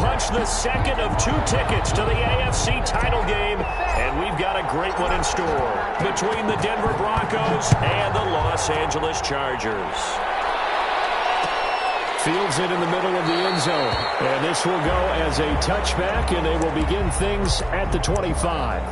punched the second of 2 tickets to the AFC title game, and we've got a great one in store between the Denver Broncos and the Los Angeles Chargers. Fields it in the middle of the end zone, and this will go as a touchback, and they will begin things at the 25.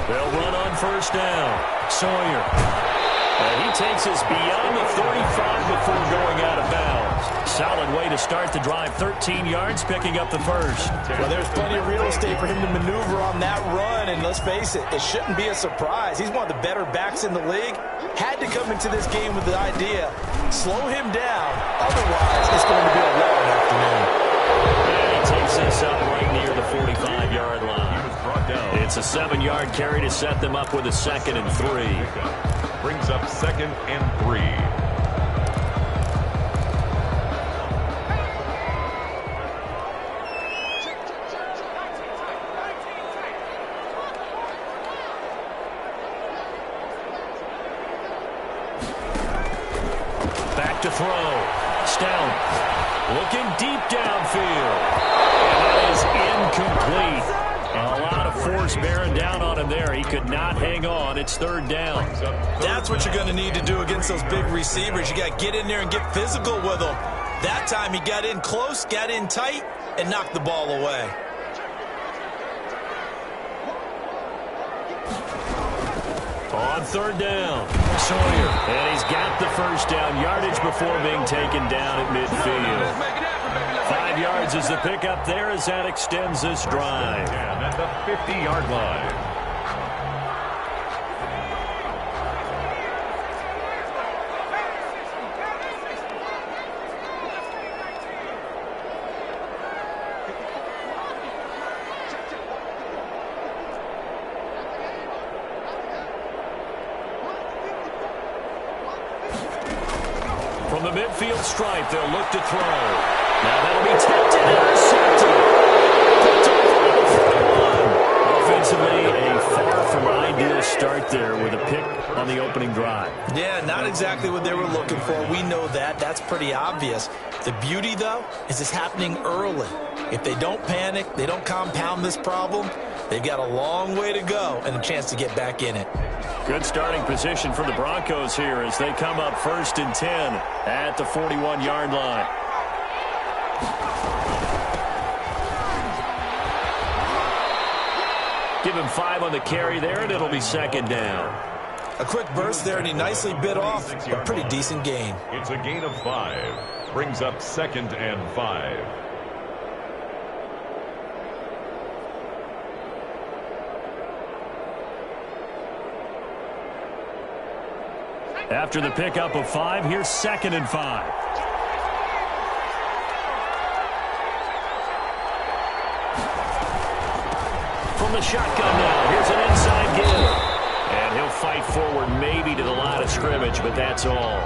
They'll run on first down. Sawyer. And he takes us beyond the 35 before going out of bounds. Solid way to start the drive. 13 yards, picking up the first. Well, there's plenty of real estate for him to maneuver on that run, and let's face it, it shouldn't be a surprise. He's one of the better backs in the league. Had to come into this game with the idea, slow him down. Otherwise, it's going to be a long afternoon. And he takes us up right near the 45-yard line. It's a 7-yard carry to set them up with a 2nd and 3. Brings up 2nd and 3. Back to throw. Stout looking deep downfield. And that is incomplete. A lot of force bearing down on him there. He could not hang on. It's 3rd down. That's what you're going to need to do against those big receivers. You got to get in there and get physical with them. That time he got in close, got in tight, and knocked the ball away. On 3rd down, Sawyer. And he's got the first down. Yardage before being taken down at midfield. 5 yards is the pickup there as that extends this drive. And at the 50-yard line. From the midfield stripe, they'll look to throw. Now that'll be tipped and intercepted. Offensively, a far from ideal start there with a pick on the opening drive. Yeah, not exactly what they were looking for. We know that. That's pretty obvious. The beauty, though, is it's happening early. If they don't panic, they don't compound this problem, they've got a long way to go and a chance to get back in it. Good starting position for the Broncos here as they come up 1st and 10 at the 41-yard line. Give him 5 on the carry there, and it'll be 2nd down. A quick burst there, and he nicely bit off a pretty decent gain. It's a gain of 5. Brings up 2nd and 5. After the pickup of 5, here's 2nd and 5. From the shotgun now, here's an inside give. And he'll fight forward maybe to the line of scrimmage, but that's all.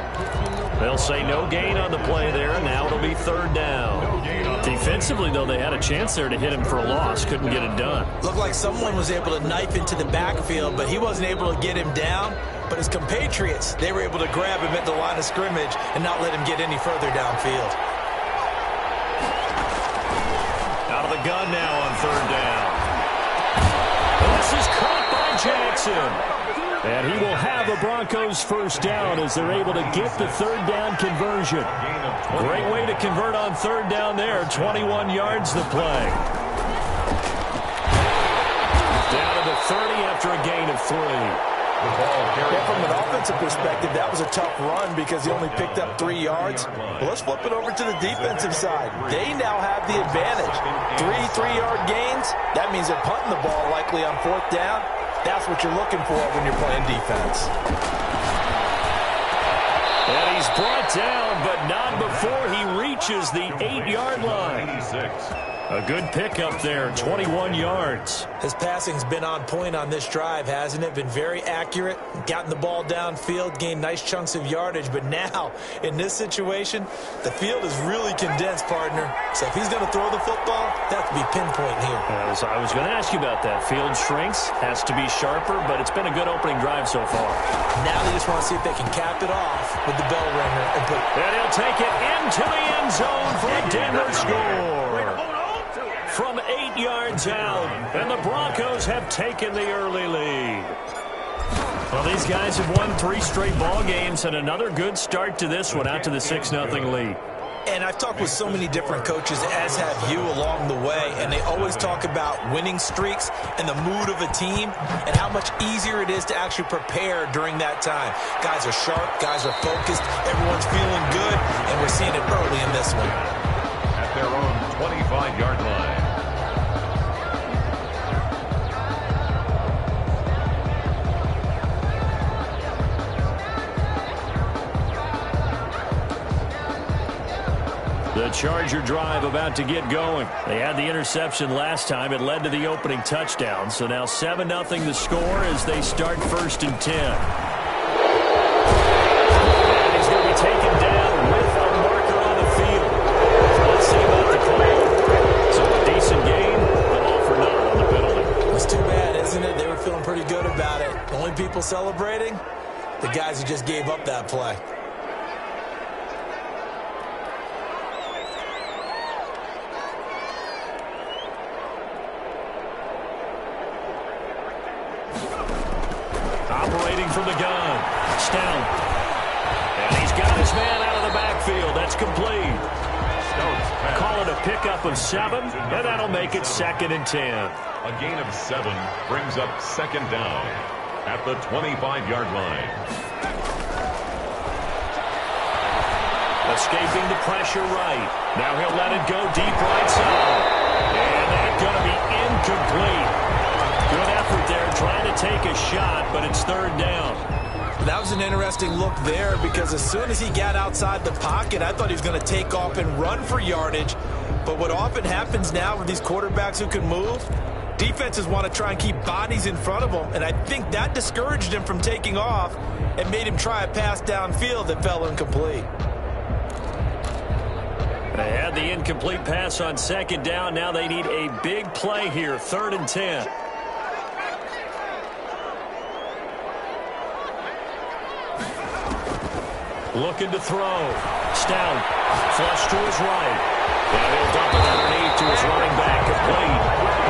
They'll say no gain on the play there, and now it'll be 3rd down. Defensively, though, they had a chance there to hit him for a loss. Couldn't get it done. Looked like someone was able to knife into the backfield, but he wasn't able to get him down. But his compatriots, they were able to grab him at the line of scrimmage and not let him get any further downfield. Out of the gun now on 3rd down. This is caught by Jackson. And he will have the Broncos first down as they're able to get the 3rd down conversion. Great way to convert on 3rd down there. 21 yards the play. Down to the 30 after a gain of 3. Yeah, from an offensive perspective, that was a tough run because he only picked up 3 yards. Well, let's flip it over to the defensive side. They now have the advantage. 3-3-yard gains, that means they're punting the ball likely on 4th down. That's what you're looking for when you're playing defense. And he's brought down, but not before he reaches the 8-yard line. A good pickup there, 21 yards. His passing's been on point on this drive, hasn't it? Been very accurate, gotten the ball downfield, gained nice chunks of yardage. But now, in this situation, the field is really condensed, partner. So if he's going to throw the football, that has to be pinpoint here. I was going to ask you about that. Field shrinks, has to be sharper, but it's been a good opening drive so far. Now they just want to see if they can cap it off with the bell ringer. And he'll take it into the end zone for a Denver score. From 8 yards out, and the Broncos have taken the early lead. Well, these guys have won 3 straight ball games, and another good start to this one, out to the 6-0 lead. And I've talked with so many different coaches, as have you, along the way, and they always talk about winning streaks and the mood of a team and how much easier it is to actually prepare during that time. Guys are sharp, guys are focused, everyone's feeling good, and we're seeing it early in this one. At their own 25-yard line. The Charger drive about to get going. They had the interception last time. It led to the opening touchdown. So now 7-0 the score as they start 1st and 10. And he's going to be taken down with a marker on the field. So let's see about the call. So a decent game, but all for naught on the penalty. It's too bad, isn't it? They were feeling pretty good about it. The only people celebrating, the guys who just gave up that play. Operating from the gun. Stout. And he's got his man out of the backfield. That's complete. Call it a pickup of 7, and that'll make it 2nd and 10. A gain of 7 brings up 2nd down at the 25-yard line. Escaping the pressure right. Now he'll let it go deep right side. And that's going to be incomplete. Good effort there, trying to take a shot, but it's 3rd down. That was an interesting look there because as soon as he got outside the pocket, I thought he was going to take off and run for yardage. But what often happens now with these quarterbacks who can move, defenses want to try and keep bodies in front of them, and I think that discouraged him from taking off and made him try a pass downfield that fell incomplete. They had the incomplete pass on 2nd down. Now they need a big play here, 3rd and 10. Looking to throw. Stout. Flush to his right. And he'll dump it underneath to his running back, complete.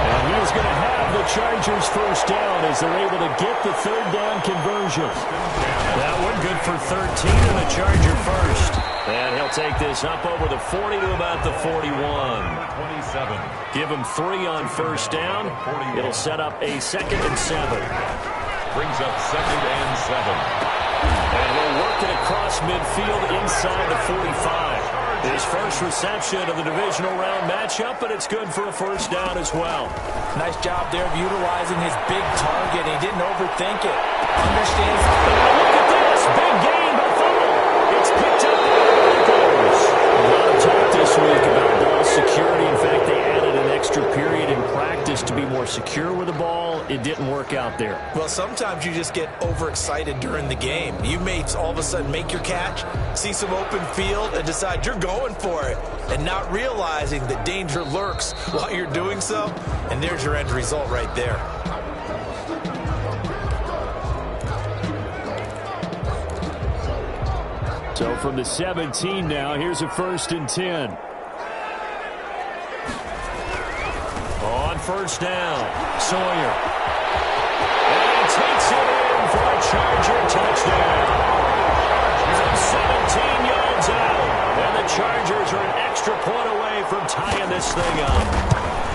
And he's going to have the Chargers 1st down as they're able to get the 3rd down conversion. That one good for 13 and the Charger 1st. And he'll take this up over the 40 to about the 41. 27. Give him 3 on 1st down. It'll set up a 2nd and 7. Brings up 2nd and 7. And he'll work it across midfield inside the 45. His first reception of the divisional round matchup, but it's good for a 1st down as well. Nice job there of utilizing his big target. He didn't overthink it. Understands. Look at this. Big game, but fumble. It's picked up by the Broncos. A lot of talk this week about ball security. In fact, they added an extra period in practice to be more secure with the ball. It didn't work out there. Well, sometimes you just get overexcited during the game. You may all of a sudden make your catch, see some open field, and decide you're going for it, and not realizing the danger lurks while you're doing so, and there's your end result right there. So from the 17 now, here's a 1st and 10. On 1st down, Sawyer. And he takes it in for a Charger touchdown. From 17 yards out. And the Chargers are an extra point away from tying this thing up.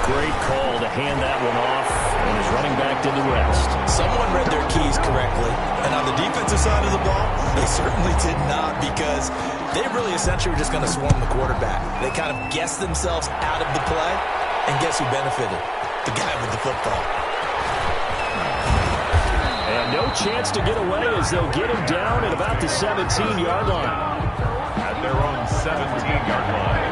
Great call to hand that one off. And his running back did the rest. Someone read their keys correctly. And on the defensive side of the ball, they certainly did not, because they really essentially were just going to swarm the quarterback. They kind of guessed themselves out of the play. And guess who benefited? The guy with the football. And no chance to get away as they'll get him down at about the 17-yard line. At their own 17-yard line.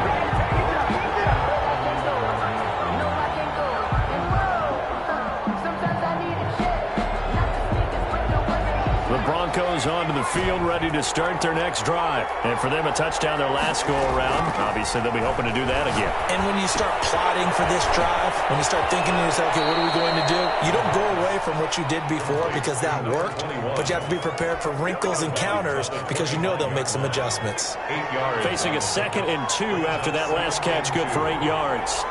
Broncos onto the field, ready to start their next drive. And for them, a touchdown their last go-around. Obviously, they'll be hoping to do that again. And when you start plotting for this drive, when you start thinking to yourself, okay, what are we going to do? You don't go away from what you did before because that worked, but you have to be prepared for wrinkles and counters because you know they'll make some adjustments. 8 yards. Facing a 2nd and 2 after that last catch, good for 8 yards.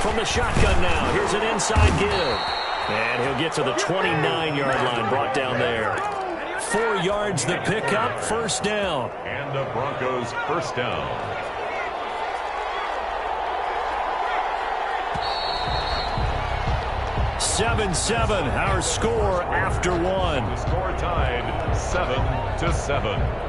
From the shotgun now, here's an inside give. And he'll get to the 29-yard line, brought down there. 4 yards the pickup, first down. And the Broncos first down. Seven, our score after one. The score tied 7-7.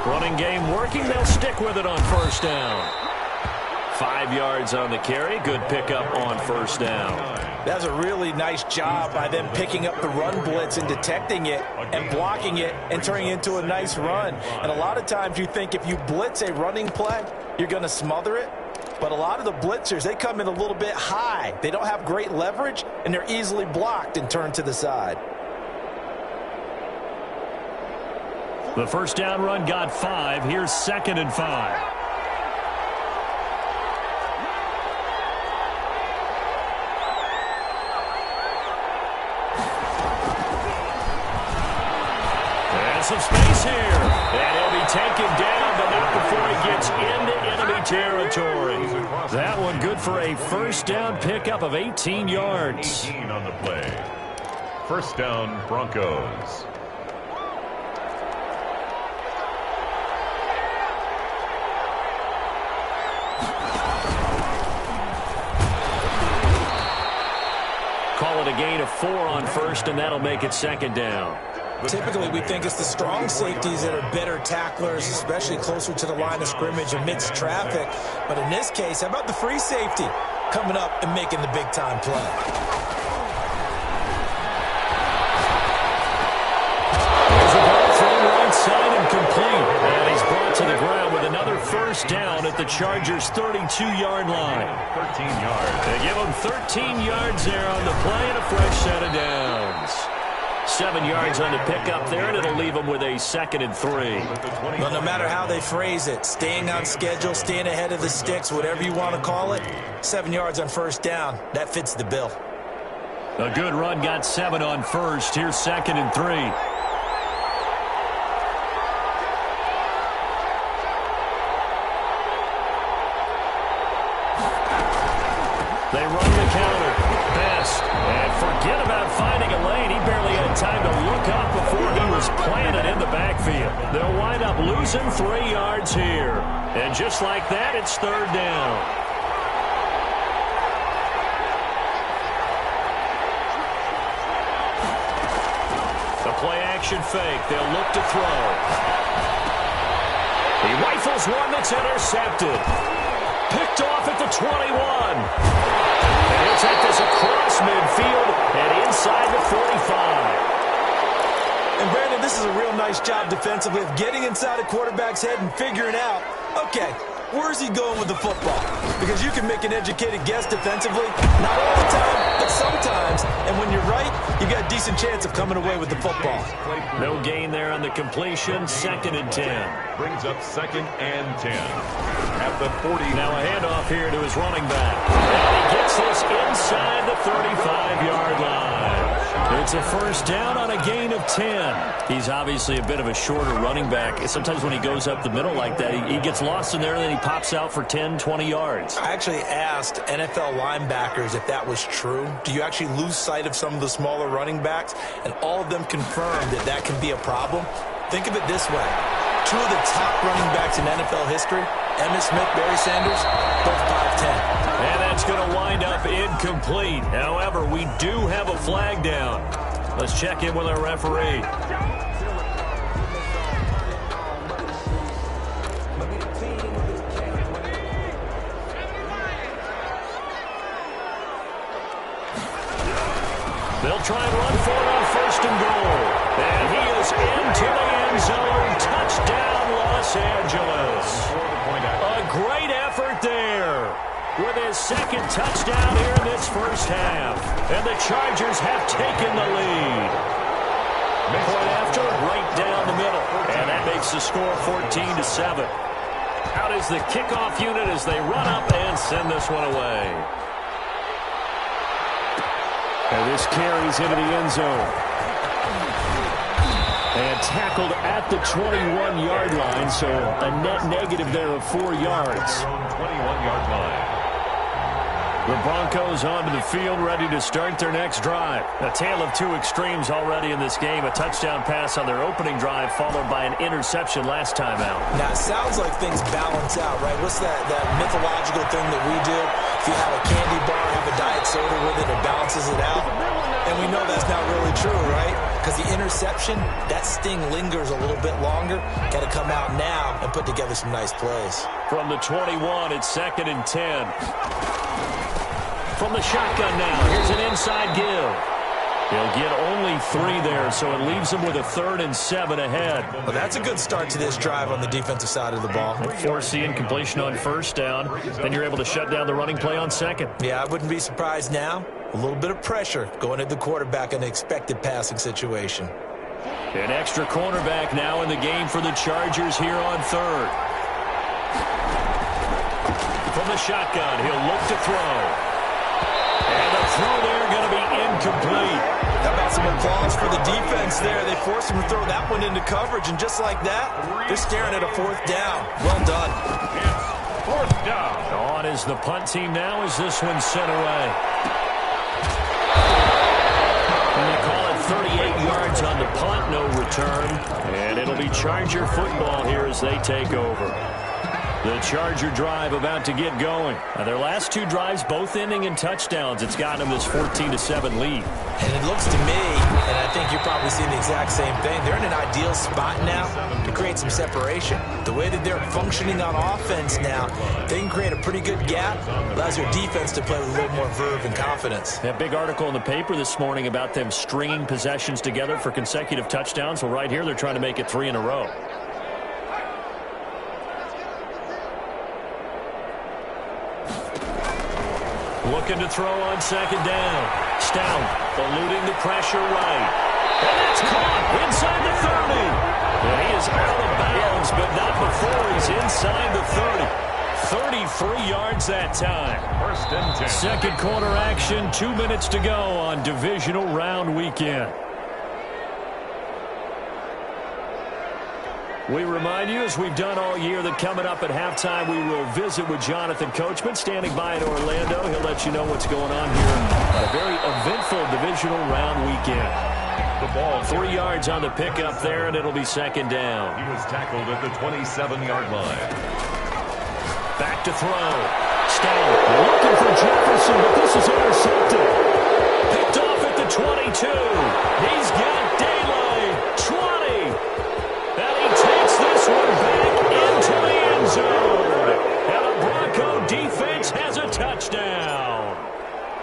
Running game working. They'll stick with it on first down. 5 yards on the carry. Good pickup on first down. That's a really nice job by them picking up the run blitz and detecting it and blocking it and turning it into a nice run. And a lot of times you think if you blitz a running play, you're going to smother it. But a lot of the blitzers, they come in a little bit high. They don't have great leverage, and they're easily blocked and turned to the side. The first down run got 5. Here's 2nd and 5. And some space here. And he'll be taken down, but not before he gets into enemy territory. That one good for a first down pickup of 18 yards. 18 on the play. First down, Broncos. Call it a gain of 4 on first, and that'll make it 2nd down. Typically, we think it's the strong safeties that are better tacklers, especially closer to the line of scrimmage amidst traffic. But in this case, how about the free safety coming up and making the big-time play? There's a ball thrown right side and complete. And he's brought to the ground with another first down at the Chargers' 32-yard line. 13 yards. They give him 13 yards there on the play and a fresh set of downs. 7 yards on the pickup there, and it'll leave them with a 2nd and 3. Well, no matter how they phrase it, staying on schedule, staying ahead of the sticks, whatever you want to call it, 7 yards on first down, that fits the bill. A good run got 7 on first. Here's 2nd and 3. They run the counter. Best. And forget about finding a lane. He barely had time to look up before he was planted in the backfield. They'll wind up losing 3 yards here. And just like that, it's 3rd down. The play-action fake. They'll look to throw. He rifles one that's intercepted. Picked off at the 21. And he'll take this across midfield and inside the 45. And Brandon, this is a real nice job defensively of getting inside a quarterback's head and figuring out, okay, where's he going with the football? Because you can make an educated guess defensively, not all the time, but sometimes. And when you're right, you've got a decent chance of coming away with the football. No gain there on the completion, 2nd and 10. Brings up 2nd and 10. At the 40. Now a handoff here to his running back. And he gets this inside the 35-yard line. It's a first down on a gain of 10. He's obviously a bit of a shorter running back. Sometimes when he goes up the middle like that, he gets lost in there and then he pops out for 10, 20 yards. I actually asked NFL linebackers if that was true. Do you actually lose sight of some of the smaller running backs? And all of them confirmed that that can be a problem. Think of it this way. 2 of the top running backs in NFL history, Emmitt Smith, Barry Sanders, both 5'10". And that's going to wind up up incomplete. However, we do have a flag down. Let's check in with our referee. They'll try and run for it on 1st and goal. And he is into the end zone. Touchdown, Los Angeles. A great effort there with his 2nd touchdown here in this 1st half. And the Chargers have taken the lead. Point after, right down the middle. And that makes the score 14-7. Out is the kickoff unit as they run up and send this one away. And this carries into the end zone. And tackled at the 21-yard line, so a net negative there of 4 yards. 21-yard line. The Broncos onto the field, ready to start their next drive. A tale of two extremes already in this game. A touchdown pass on their opening drive, followed by an interception last time out. Now, it sounds like things balance out, right? What's that mythological thing that we do? If you have a candy bar, have a diet soda with it, it balances it out. And we know that's not really true, right? Because the interception, that sting lingers a little bit longer. Got to come out now and put together some nice plays. From the 21, it's 2nd and 10. From the shotgun now, here's an inside give. He'll get only 3 there, so it leaves him with a 3rd and 7 ahead. Well, that's a good start to this drive on the defensive side of the ball. Force the incompletion on 1st down. Then you're able to shut down the running play on 2nd. Yeah, I wouldn't be surprised now. A little bit of pressure going at the quarterback in an expected passing situation. An extra cornerback now in the game for the Chargers here on 3rd. From the shotgun, he'll look to throw. And the throw there going to be incomplete. How about some applause for the defense there? They forced him to throw that one into coverage, and just like that, they're staring at a 4th down. Well done. It's 4th down. On is the punt team now as this one's sent away. And they call it 38 yards on the punt, no return. And it'll be Charger football here as they take over. The Charger drive about to get going. Now, their last 2 drives, both ending in touchdowns. It's gotten them this 14-7 lead. And it looks to me, and I think you're probably seeing the exact same thing, they're in an ideal spot now to create some separation. The way that they're functioning on offense now, they can create a pretty good gap. Allows their defense to play with a little more verve and confidence. That big article in the paper this morning about them stringing possessions together for consecutive touchdowns. Well, right here, they're trying to make it 3 in a row. Looking to throw on 2nd down. Stout eluding the pressure right. And that's caught inside the 30. And he is out of bounds, but not before he's inside the 30. 33 yards that time. 1st and 10. 2nd quarter action, 2 minutes to go on divisional round weekend. We remind you, as we've done all year, that coming up at halftime, we will visit with Jonathan Coachman, standing by in Orlando. He'll let you know what's going on here on a very eventful divisional round weekend. The ball 3 yards on the pickup there, and it'll be 2nd down. He was tackled at the 27-yard line. Back to throw. Stout looking for Jefferson, but this is intercepted. Picked off at the 22. He's got daylight. 20. And he takes this one back into the end zone. And the Bronco defense has a touchdown.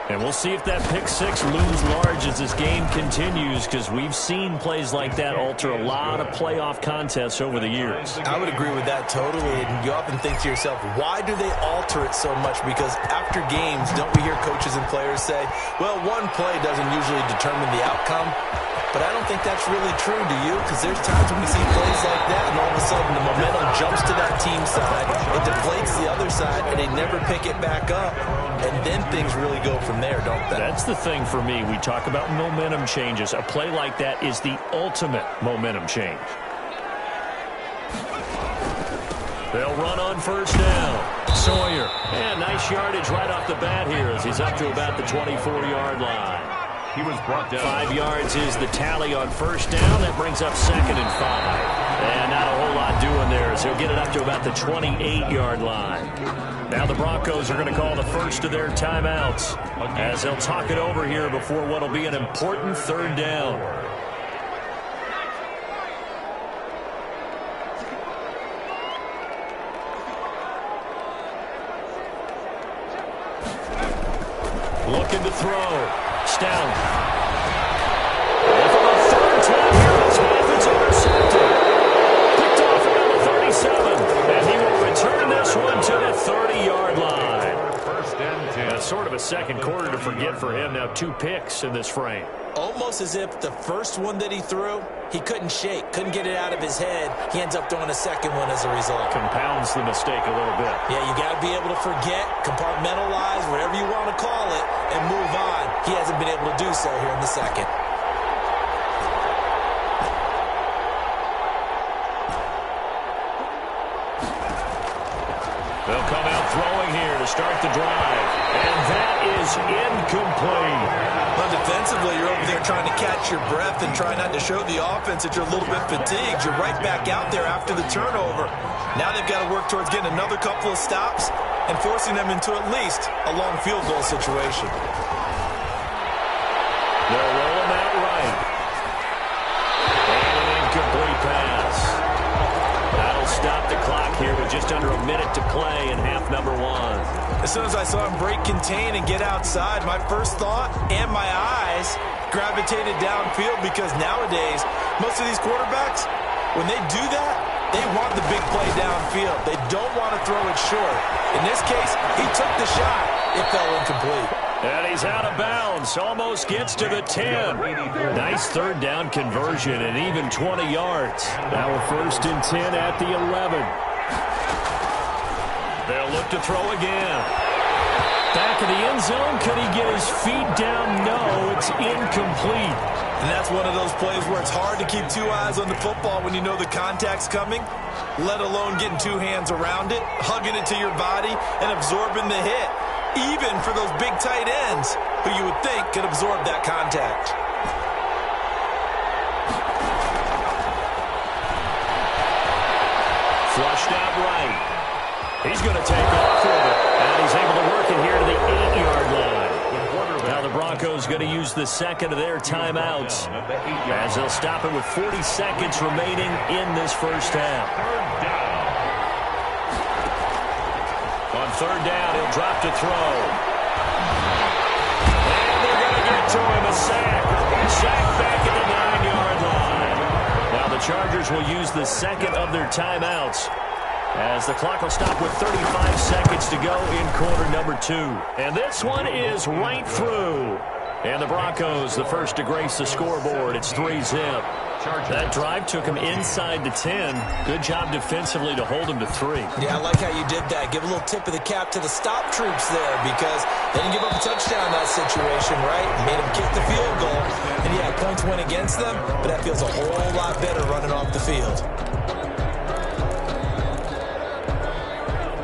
And we'll see if that pick 6 looms large as this game continues, because we've seen plays like that alter a lot of playoff contests over the years. I would agree with that totally. And you often think to yourself, why do they alter it so much? Because after games, don't we hear coaches and players say, well, one play doesn't usually determine the outcome. But I don't think that's really true, do you? Because there's times when we see plays like that, and all of a sudden the momentum jumps to that team side, it deflates the other side, and they never pick it back up. And then things really go from there, don't they? That's the thing for me. We talk about momentum changes. A play like that is the ultimate momentum change. They'll run on 1st down. Sawyer. And nice yardage right off the bat here as he's up to about the 24-yard line. He was brought down. 5 yards is the tally on 1st down. That brings up 2nd and 5. And not a whole lot doing there as he'll get it up to about the 28-yard line. Now the Broncos are going to call the first of their timeouts as they'll talk it over here before what will be an important third down. Looking to throw. Stout. And for the third time here this half, it's intercepted. Picked off at number 37. And he will return this one to the 30-yard line. First and 10. That's sort of a second quarter to forget for him. Now 2 picks in this frame. Almost as if the first one that he threw, he couldn't shake, couldn't get it out of his head. He ends up throwing a second one as a result. Compounds the mistake a little bit. Yeah, you got to be able to forget, compartmentalize, whatever you want to call it, and move on. He hasn't been able to do so here in the second. They'll come out throwing here to start the drive. And that is incomplete. Well, defensively, you're over there trying to catch your breath and try not to show the offense that you're a little bit fatigued. You're right back out there after the turnover. Now they've got to work towards getting another couple of stops and forcing them into at least a long field goal situation. They'll roll him out right. And an incomplete pass. That'll stop the clock here with just under a minute to play in half number 1. As soon as I saw him break contain and get outside, my first thought and my eyes gravitated downfield because nowadays, most of these quarterbacks, when they do that, they want the big play downfield. They don't want to throw it short. In this case, he took the shot. It fell incomplete. And he's out of bounds. Almost gets to the 10. Nice third down conversion and even 20 yards. Now a first and 10 at the 11. They'll look to throw again. Back of the end zone. Could he get his feet down? No, it's incomplete. And that's one of those plays where it's hard to keep 2 eyes on the football when you know the contact's coming, let alone getting 2 hands around it, hugging it to your body, and absorbing the hit. Even for those big tight ends who you would think could absorb that contact. Flushed out right. He's going to take off with it. And he's able to work it here to the 8-yard line. Now the Broncos going to use the second of their timeouts as they'll stop it with 40 seconds remaining in this first half. On third down, he'll drop to throw. And they're going to get to him, a sack. Sack back at the 9-yard line. Now the Chargers will use the second of their timeouts as the clock will stop with 35 seconds to go in quarter number 2. And this one is right through. And the Broncos, the first to grace the scoreboard. It's 3-zip. That drive took him inside the 10. Good job defensively to hold him to 3. Yeah, I like how you did that. Give a little tip of the cap to the stop troops there because they didn't give up a touchdown in that situation, right? Made them kick the field goal. And yeah, points went against them, but that feels a whole lot better running off the field.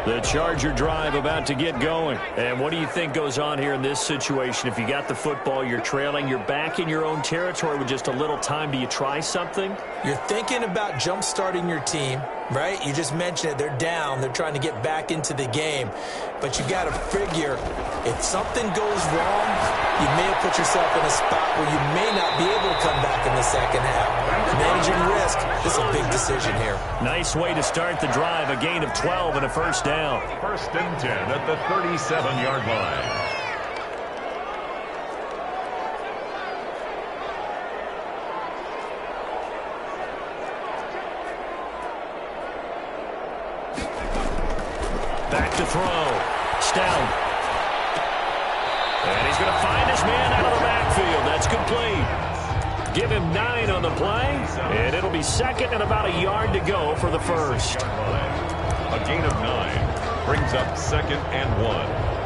The Charger drive about to get going. And what do you think goes on here in this situation? If you got the football, you're trailing, you're back in your own territory with just a little time. Do you try something? You're thinking about jump-starting your team, right? You just mentioned it. They're down. They're trying to get back into the game. But you got to figure if something goes wrong, you may have put yourself in a spot where you may not be able to come back in the second half. Managing risk, this is a big decision here. Nice way to start the drive. A gain of 12 and a first down. First and 10 at the 37-yard line. Back to throw. Stout. And he's going to find his man out of the backfield. That's complete. Give him 9 on the play, and it'll be second and about a yard to go for the first. A gain of 9 brings up second and 1.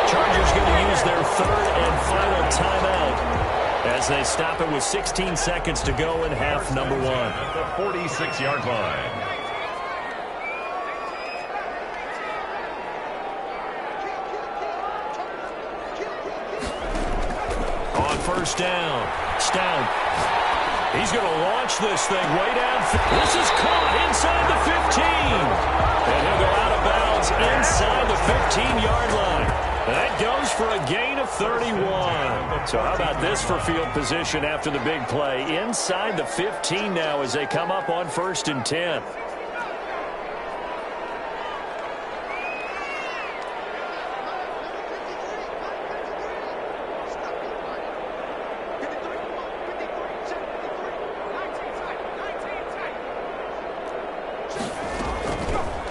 Chargers going to use their third and final timeout as they stop it with 16 seconds to go in half number one. At the 46-yard line. On first down, Stout. He's going to launch this thing way down. This is caught inside the 15. And he'll go out of bounds inside the 15-yard line. That goes for a gain of 31. So how about this for field position after the big play? Inside the 15 now as they come up on 1st and 10.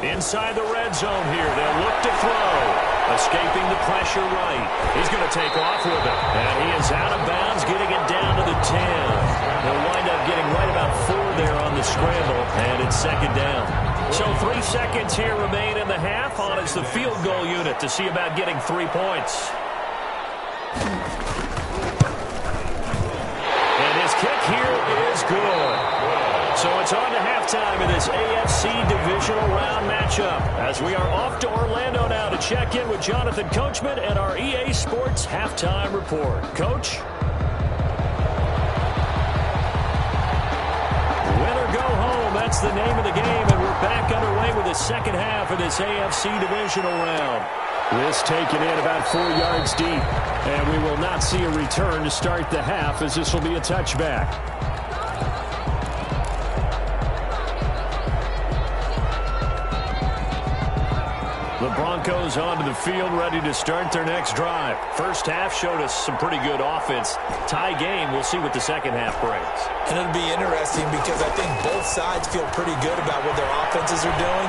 Inside the red zone here. They'll look to throw. Escaping the pressure right. He's going to take off with it. And he is out of bounds, getting it down to the 10. He'll wind up getting right about 4 there on the scramble. And it's 2nd down. So 3 seconds here remain in the half. On is the field goal unit to see about getting 3 points. And his kick here is good. So it's on to halftime in this AFC Divisional Round matchup as we are off to Orlando now to check in with Jonathan Coachman and our EA Sports Halftime Report. Coach? Win or go home, that's the name of the game, and we're back underway with the second half of this AFC Divisional Round. This taken in about 4 yards deep, and we will not see a return to start the half as this will be a touchback. The Broncos onto the field, ready to start their next drive. First half showed us some pretty good offense. Tie game, we'll see what the second half brings. And it'll be interesting because I think both sides feel pretty good about what their offenses are doing.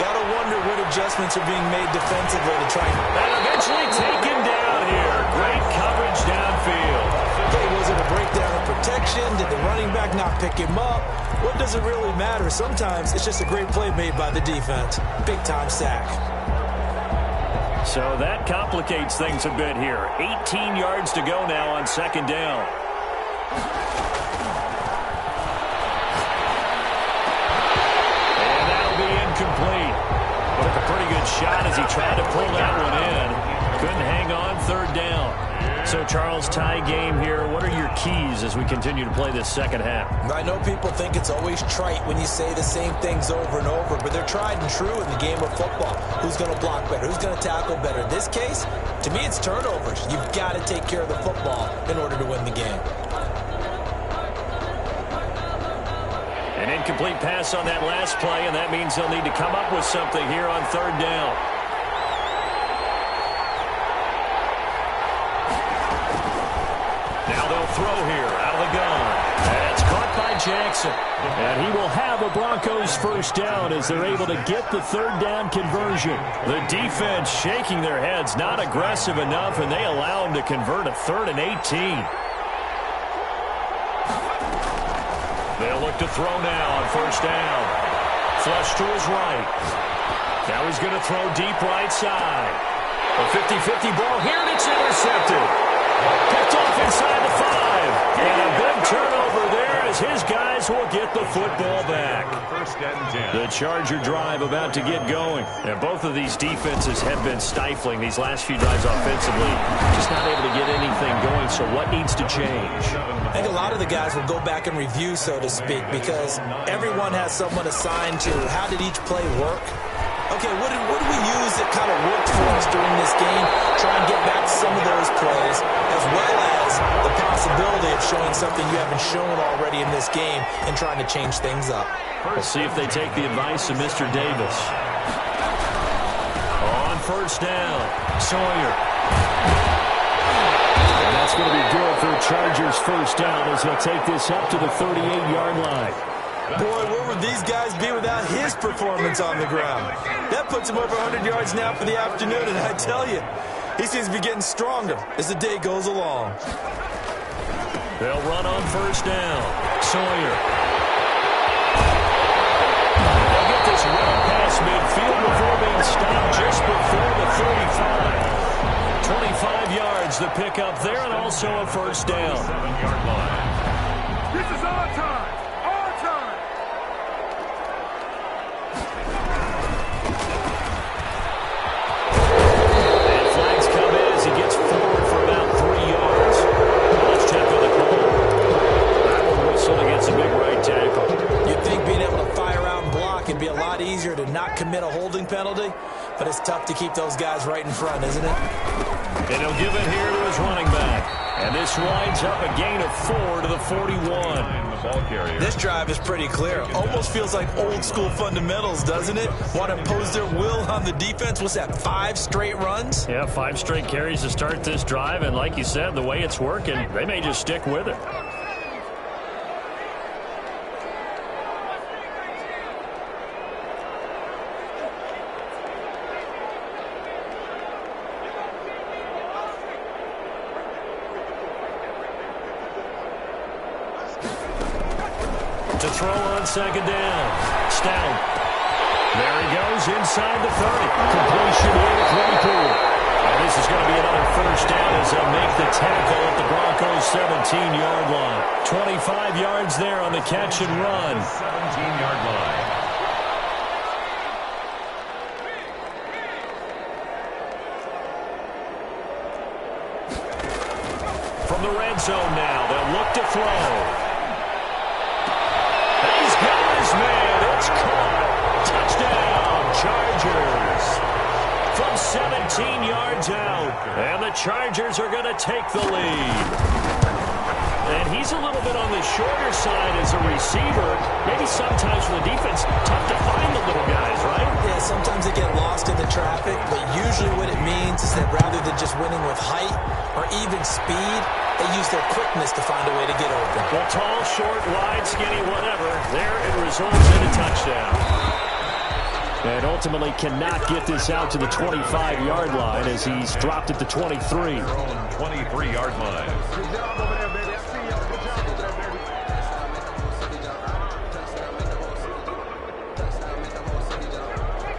Got to wonder what adjustments are being made defensively to try and eventually taken down here. Great coverage downfield. Okay, was it a breakdown of protection? Did the running back not pick him up? What does it really matter? Sometimes it's just a great play made by the defense. Big-time sack. So that complicates things a bit here. 18 yards to go now on 2nd down. And that'll be incomplete. Took a pretty good shot as he tried to pull that one in. Couldn't hang on 3rd down. So, Charles, tie game here. What are your keys as we continue to play this second half? I know people think it's always trite when you say the same things over and over, but they're tried and true in the game of football. Who's going to block better? Who's going to tackle better? In this case, to me, it's turnovers. You've got to take care of the football in order to win the game. An incomplete pass on that last play, and that means they'll need to come up with something here on 3rd down. Now they'll throw here out of the gun. And it's caught by Jackson. And he will have a Broncos first down as they're able to get the 3rd down conversion. The defense shaking their heads, not aggressive enough, and they allow him to convert a 3rd and 18. They'll look to throw now on 1st down. Flush to his right. Now he's going to throw deep right side. A 50-50 ball here, and it's intercepted. Picked off inside the 5. And a big turnover there as his guys will get the football back. The Charger drive about to get going. And both of these defenses have been stifling these last few drives offensively. Just not able to get anything going, so what needs to change? I think a lot of the guys will go back and review, so to speak, because everyone has someone assigned to how did each play work. Okay, what did we use that kind of worked for us during this game? Try and get back to some of those plays, as well as the possibility of showing something you haven't shown already in this game and trying to change things up. We'll see if they take the advice of Mr. Davis. On 1st down, Sawyer. And that's going to be good for the Chargers' 1st down as they'll take this up to the 38-yard line. Boy, where would these guys be without his performance on the ground? That puts him over 100 yards now for the afternoon, and I tell you, he seems to be getting stronger as the day goes along. They'll run on 1st down. Sawyer. They'll get this run past midfield before being stopped just before the 35. 25 yards the pickup there and also a first down. 7-yard line. This is our time. Our time. And flags come in as he gets forward for about 3 yards. Let's check on the call. That one whistled against a big right tackle. You'd think being able to fire out and block would be a lot easier to not commit a holding penalty, but it's tough to keep those guys right in front, isn't it? And he'll give it here to his running back. And this winds up a gain of 4 to the 41. The ball carrier. This drive is pretty clear. Almost feels like old school fundamentals, doesn't it? Want to impose their will on the defense. What's that, 5 straight runs? Yeah, 5 straight carries to start this drive. And like you said, the way it's working, they may just stick with it. To throw on second down. Stout. There he goes inside the 30. Completion with Claypool. And this is going to be another first down as they'll make the tackle at the Broncos' 17-yard line. 25 yards there on the catch and run. 17-yard line. From the red zone now, they'll look to throw. He's got his man. It's caught. Touchdown, Chargers. From 17 yards out. And the Chargers are going to take the lead. And he's a little bit on the shorter side as a receiver. Maybe sometimes for the defense, tough to find the little guys, right? Yeah, sometimes they get lost in the traffic, but usually what it means is that rather than just winning with height or even speed, they use their quickness to find a way to get open. Well, tall, short, wide, skinny, whatever. There it results in a touchdown. And ultimately cannot get this out to the 25-yard line as he's dropped at the 23. 23-yard line. Good job over there, baby. I see y'all. Good job over there, baby.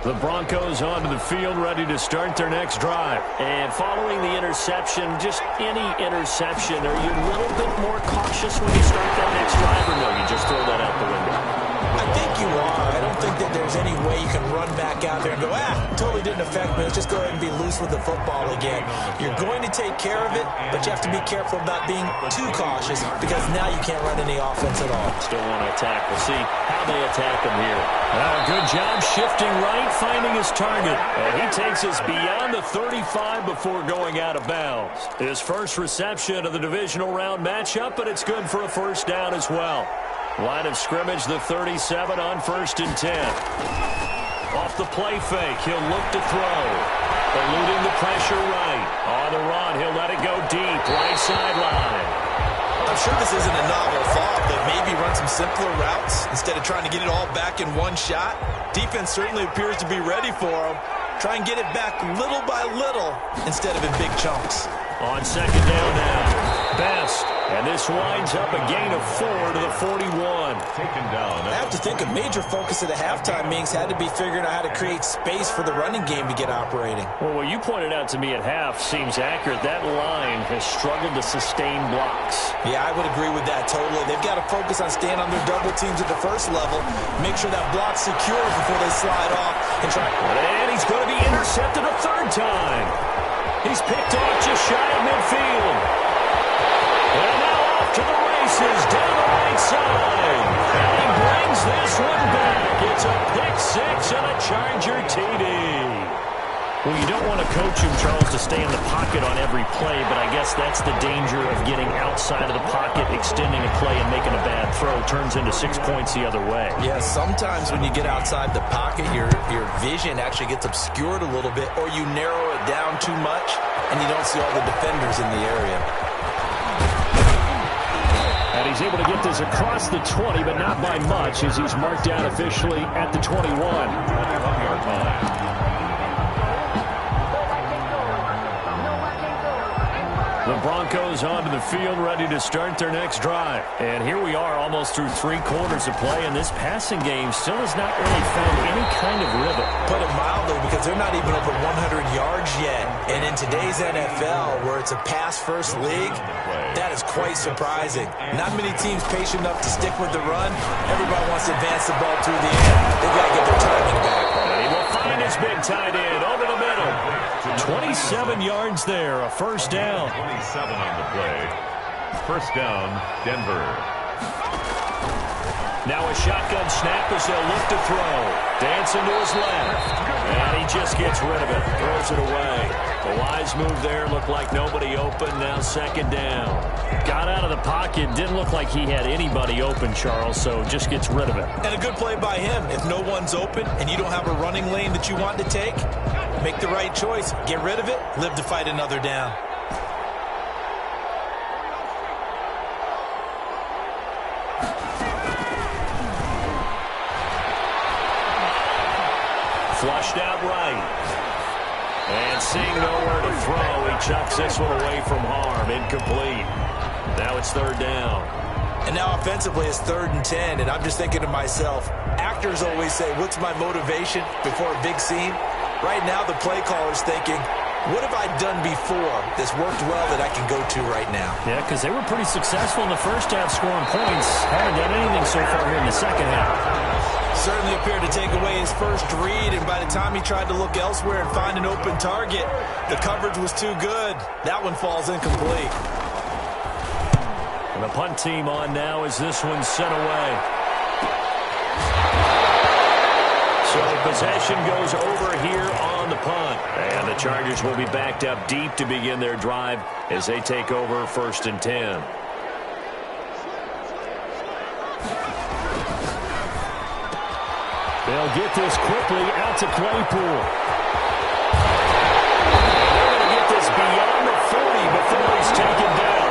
The Broncos onto the field, ready to start their next drive. And following the interception, just any interception, are you a little bit more cautious when you start that next drive, or no, you just throw that out the window? I think you are. I don't think that there's any way you can run back out there and go, totally didn't affect me. Let's just go ahead and be loose with the football again. You're going to take care of it, but you have to be careful about being too cautious because now you can't run any offense at all. Still want to attack. We'll see how they attack him here. Good job shifting right, finding his target. And he takes us beyond the 35 before going out of bounds. His first reception of the divisional round matchup, but it's good for a first down as well. Line of scrimmage, the 37 on 1st and 10. Off the play fake, he'll look to throw. Eluding the pressure right. On the run, he'll let it go deep. Right sideline. I'm sure this isn't a novel thought, but maybe run some simpler routes instead of trying to get it all back in one shot. Defense certainly appears to be ready for him. Try and get it back little by little instead of in big chunks. On second down now. Best. And this winds up a gain of 4 to the 41. Taken down. I have to think a major focus of the halftime meetings had to be figuring out how to create space for the running game to get operating. Well, what you pointed out to me at half seems accurate. That line has struggled to sustain blocks. Yeah, I would agree with that totally. They've got to focus on staying on their double teams at the first level, make sure that block's secure before they slide off and try. And he's going to be intercepted a third time. He's picked off just shy of midfield. And now off to the races down the right side. And he brings this one back. It's a pick six and a Charger TD. Well, you don't want to coach him, Charles, to stay in the pocket on every play, but I guess that's the danger of getting outside of the pocket, extending a play, and making a bad throw. Turns into 6 points the other way. Yeah, sometimes when you get outside the pocket, your vision actually gets obscured a little bit, or you narrow it down too much, and you don't see all the defenders in the area. And he's able to get this across the 20, but not by much, as he's marked down officially at the 21. 21-yard line. The Broncos onto the field, ready to start their next drive. And here we are almost through 3 quarters of play, and this passing game still has not really found any kind of rhythm. Put it mildly, because they're not even over 100 yards yet. And in today's NFL, where it's a pass-first league, that is quite surprising. Not many teams patient enough to stick with the run. Everybody wants to advance the ball through the air. They've got to get their timing back. And he will find his big tight end over the middle. 27 yards there, a first down. 27 on the play. First down, Denver. Now a shotgun snap as they'll look to throw. Dancing to his left. And he just gets rid of it. Throws it away. The wise move there. Looked like nobody open. Now second down. Got out of the pocket. Didn't look like he had anybody open, Charles, so just gets rid of it. And a good play by him. If no one's open and you don't have a running lane that you want to take, make the right choice. Get rid of it. Live to fight another down. Flushed out right. And seeing nowhere to throw, he chucks this one away from harm. Incomplete. Now it's third down. And now offensively it's 3rd and 10, and I'm just thinking to myself, actors always say, what's my motivation before a big scene? Right now the play caller's thinking, what have I done before that's worked well that I can go to right now? Yeah, because they were pretty successful in the first half scoring points. Haven't done anything so far here in the second half. Certainly appeared to take away his first read, and by the time he tried to look elsewhere and find an open target, the coverage was too good. That one falls incomplete. And the punt team on now as this one's sent away. So possession goes over here on the punt. And the Chargers will be backed up deep to begin their drive as they take over 1st and 10. They'll get this quickly out to Claypool. They're going to get this beyond the 40 before he's taken down.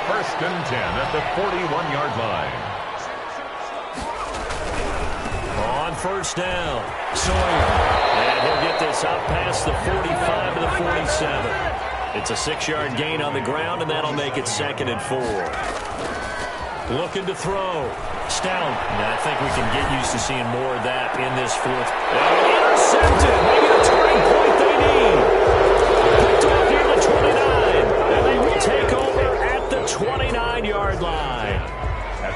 1st and 10 at the 41-yard line. On first down, Sawyer. And he'll get this up past the 45 to the 47. It's a 6-yard gain on the ground, and that'll make it 2nd and 4. Looking to throw. Stout. I think we can get used to seeing more of that in this 4th. Intercepted. Maybe the turning point they need. Picked up here at the 29. And they will take over at the 29-yard line.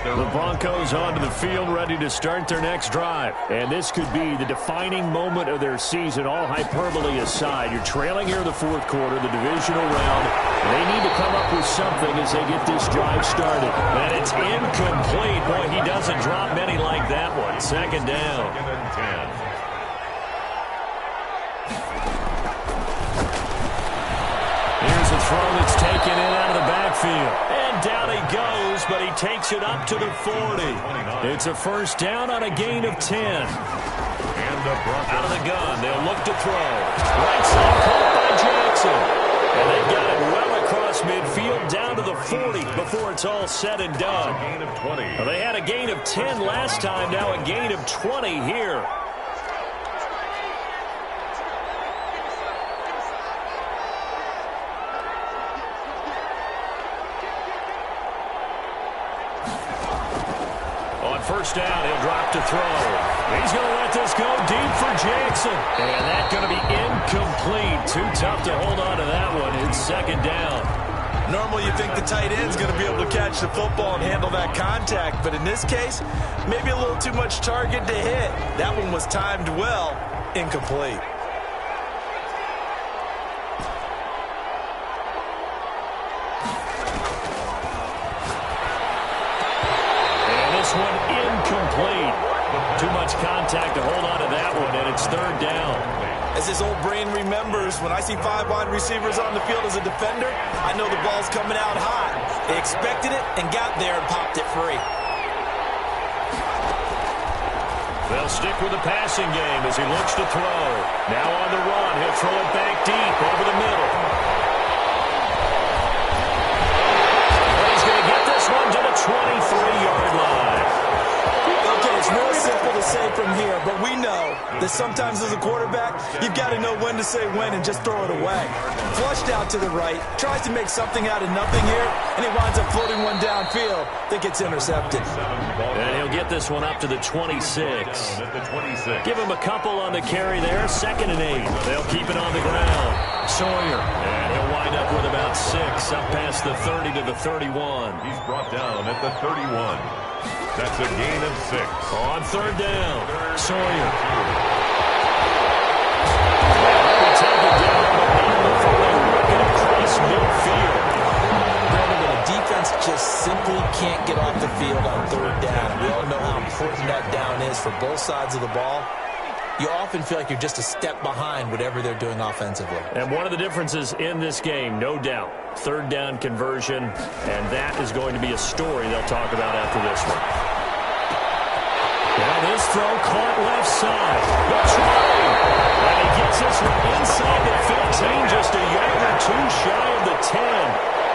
The Broncos onto the field, ready to start their next drive. And this could be the defining moment of their season, all hyperbole aside. You're trailing here in the 4th quarter, the divisional round. They need to come up with something as they get this drive started. And it's incomplete. Boy, he doesn't drop many like that one. 2nd down. 2nd and 10. Here's a throw that's taken in out of the backfield. And down he goes, but he takes it up to the 40. It's a first down on a gain of 10. And the Broncos out of the gun. They'll look to throw. Right side caught by Jackson. And they got it well across midfield down to the 40 before it's all said and done. gain of 20. Well, they had a gain of 10 last time, now a gain of 20 here. First down, he'll drop to throw. He's going to let this go deep for Jackson. And that's going to be incomplete. Too tough to hold on to that one. It's 2nd down. Normally you think the tight end's going to be able to catch the football and handle that contact, but in this case, maybe a little too much target to hit. That one was timed well. Incomplete. One incomplete. Too much contact to hold on to that one, and it's 3rd down. As his old brain remembers, when I see 5 wide receivers on the field as a defender, I know the ball's coming out hot. They expected it and got there and popped it free. They'll stick with the passing game as he looks to throw. Now on the run, he'll throw it back deep over the middle. But he's going to get this one to the 23-yard line. Okay, It's real simple to say from here, but we know that sometimes as a quarterback, you've got to know when to say when and just throw it away. Flushed out to the right, tries to make something out of nothing here, and he winds up floating one downfield that gets intercepted. And he'll get this one up to the 26. Give him a couple on the carry there, 2nd and 8. They'll keep it on the ground. Sawyer, and he'll wind up with about 6, up past the 30 to the 31. He's brought down at the 31. That's a gain of 6. On 3rd down, Sawyer. Take it down before they work it across midfield. Brandon, when a defense just simply can't get off the field on 3rd down, we all know how important that down is for both sides of the ball. You often feel like you're just a step behind whatever they're doing offensively. And one of the differences in this game, no doubt, 3rd down conversion, and that is going to be a story they'll talk about after this one. Now this throw caught left side. That's right. And he gets this one inside the 15, just a yard or 2 shy of the 10.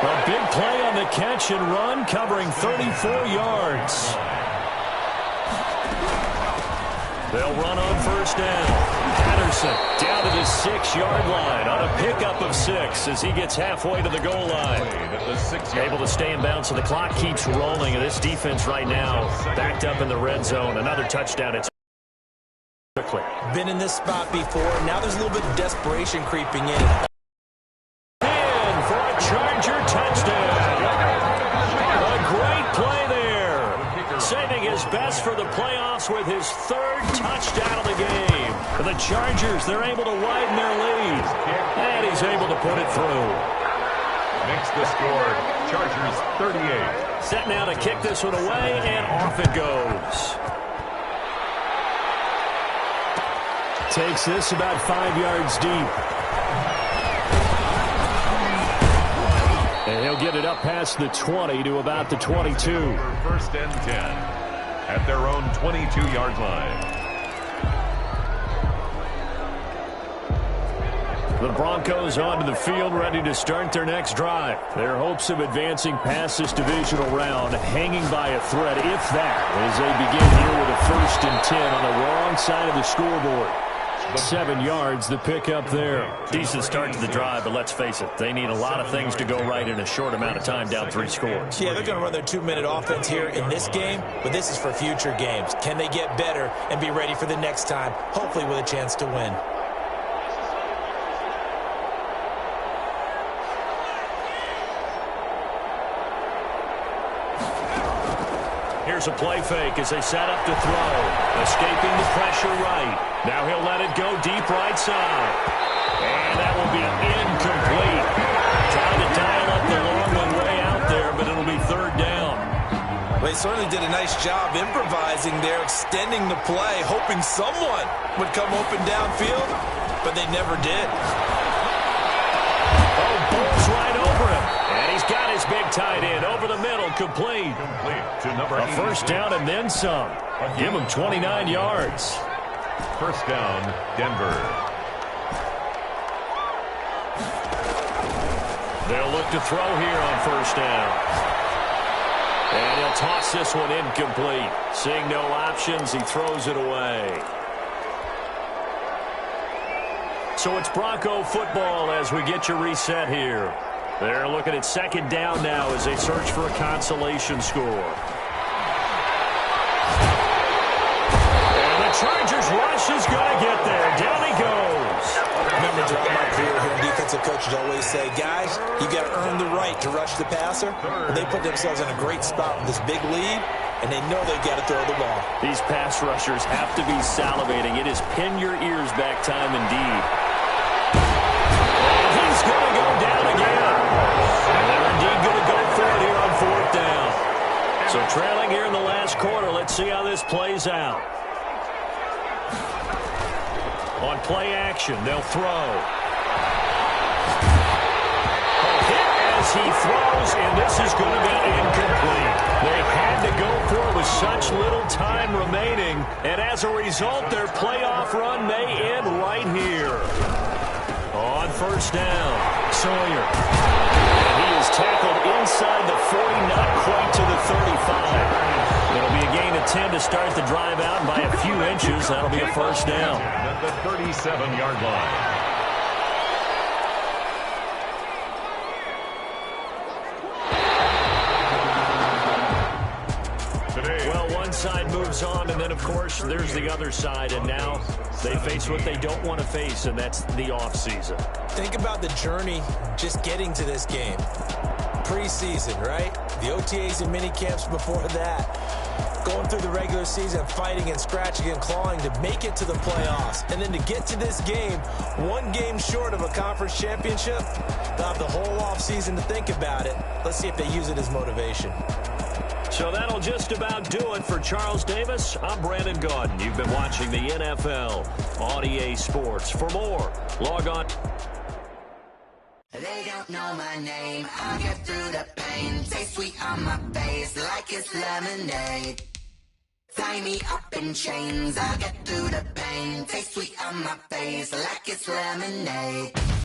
A big play on the catch and run, covering 34 yards. They'll run on 1st down. Patterson down to the 6-yard line on a pickup of 6 as he gets halfway to the goal line. Able to stay in bounds, so the clock keeps rolling. And this defense right now backed up in the red zone. Another touchdown. It's quickly. Been in this spot before. Now there's a little bit of desperation creeping in. In for a Charger touchdown. A great play there. Saving his best for the playoffs with his 3rd touchdown of the game. For the Chargers, they're able to widen their lead. And he's able to put it through. Makes the score, Chargers 38. Set now to kick this one away, and off it goes. Takes this about 5 yards deep. And he'll get it up past the 20 to about the 22. 1st and 10 at their own 22-yard line. The Broncos onto the field, ready to start their next drive. Their hopes of advancing past this divisional round hanging by a thread, if that, as they begin here with a 1st and 10 on the wrong side of the scoreboard. 7 yards, the pickup there. Decent start to the drive, but let's face it, they need a lot of things to go right in a short amount of time, down 3 scores. Yeah, they're going to run their 2-minute offense here in this game, but this is for future games. Can they get better and be ready for the next time, hopefully with a chance to win? Here's a play fake as they set up to throw. Escaping the pressure right. Now he'll let it go deep right side. And that will be incomplete. Trying to dial up the long one way out there, but it'll be 3rd down. They certainly did a nice job improvising there, extending the play, hoping someone would come open downfield, but they never did. Oh, Bulls right over him. And he's got his big tight end over the middle, complete. To number A 1st down and then some. Give him 29 yards. 1st down, Denver. They'll look to throw here on 1st down. And he'll toss this one incomplete. Seeing no options, he throws it away. So it's Bronco football as we get you reset here. They're looking at 2nd down now as they search for a consolation score. And the Chargers rush is going to get there. Down he goes. Remember, throughout my career here, defensive coaches always say, guys, you got to earn the right to rush the passer. And they put themselves in a great spot with this big lead, and they know they've got to throw the ball. These pass rushers have to be salivating. It is pin your ears back time indeed. And he's going to go down again. And they're indeed going to go for it here on 4th down. So trailing here in the last quarter, let's see how this plays out. On play action, they'll throw. Hit as he throws, and this is going to be incomplete. They had to go for it with such little time remaining, and as a result, their playoff run may end right here. On 1st down, Sawyer. And he is tackled inside the 40, not quite to the 35. It'll be a gain of 10 to start the drive out, and by a few inches, that'll be a first down. At the 37-yard line. Well, one side moves on, and then, of course, there's the other side, and now they face what they don't want to face, and that's the offseason. Think about the journey just getting to this game. Preseason, right? The OTAs and mini camps before that. Going through the regular season, fighting and scratching and clawing to make it to the playoffs. And then to get to this game, one game short of a conference championship, they'll have the whole offseason to think about it. Let's see if they use it as motivation. So that'll just about do it for Charles Davis. I'm Brandon Gaudin. You've been watching the NFL on EA Sports. For more, log on. They don't know my name. I'll get through the pain. Taste sweet on my face like it's lemonade. Tie me up in chains. I'll get through the pain. Taste sweet on my face like it's lemonade.